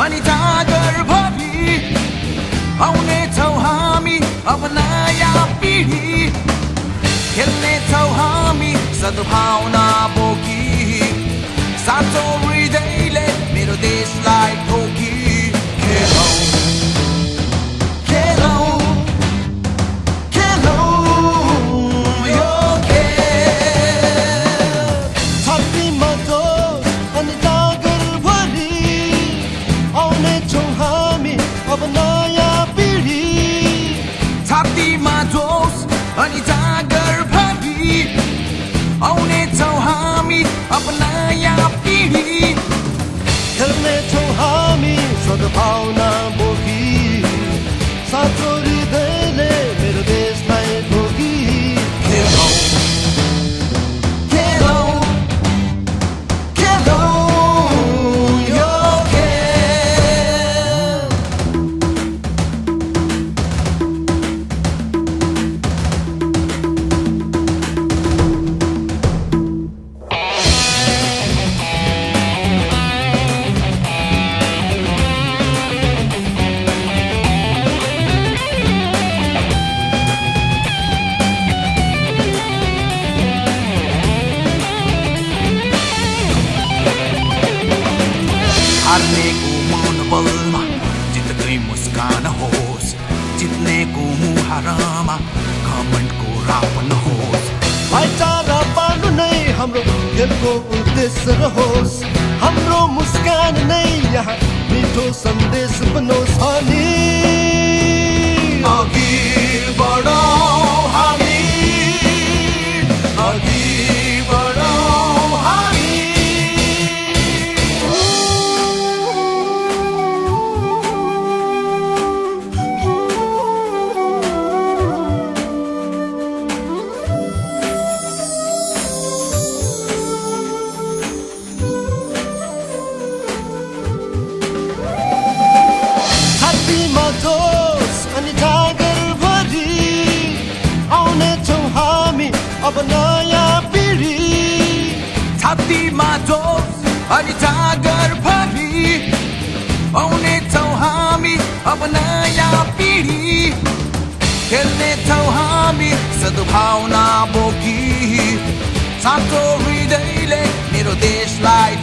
अनि जागरभरि आउनेछौँ हामी अब नयाँ पिढी खेल्नेछौँ हामी सद्भावना बोकी साँचो हृदयले मेरो देशलाई ठोकी खेलौँ खेलौँ अनि जागरभरि आउनेछौँ हामी अब नयाँ पिढी खेल्नेछौँ हामी सद्भावना बोकी साँचो हृदयले मेरो देशलाई ठोकी खेलौँ खेलौँ खेलौँ यो हार्नेको मनोबलमा जितकै मुस्कान होस् जित्नेको मुहारमा घमण्डको राप नहोस् भाइचारा बाँड्नु नै हाम्रो खेलको उद्देश्य रहोस् हाम्रो मुस्कान नै यहाँ मिठो सन्देश बनोस् अनि अघि बढौँ हामी अघि बढौँ हामी अनि जागरभरि आउनेछौँ हामी अब नयाँ पिढी छातीमा जोस अनि जागरभरि आउनेछौँ हामी अब नयाँ पिढी खेल्नेछौँ हामी सद्भावना बोकी साँचो हृदयले मेरो देशलाई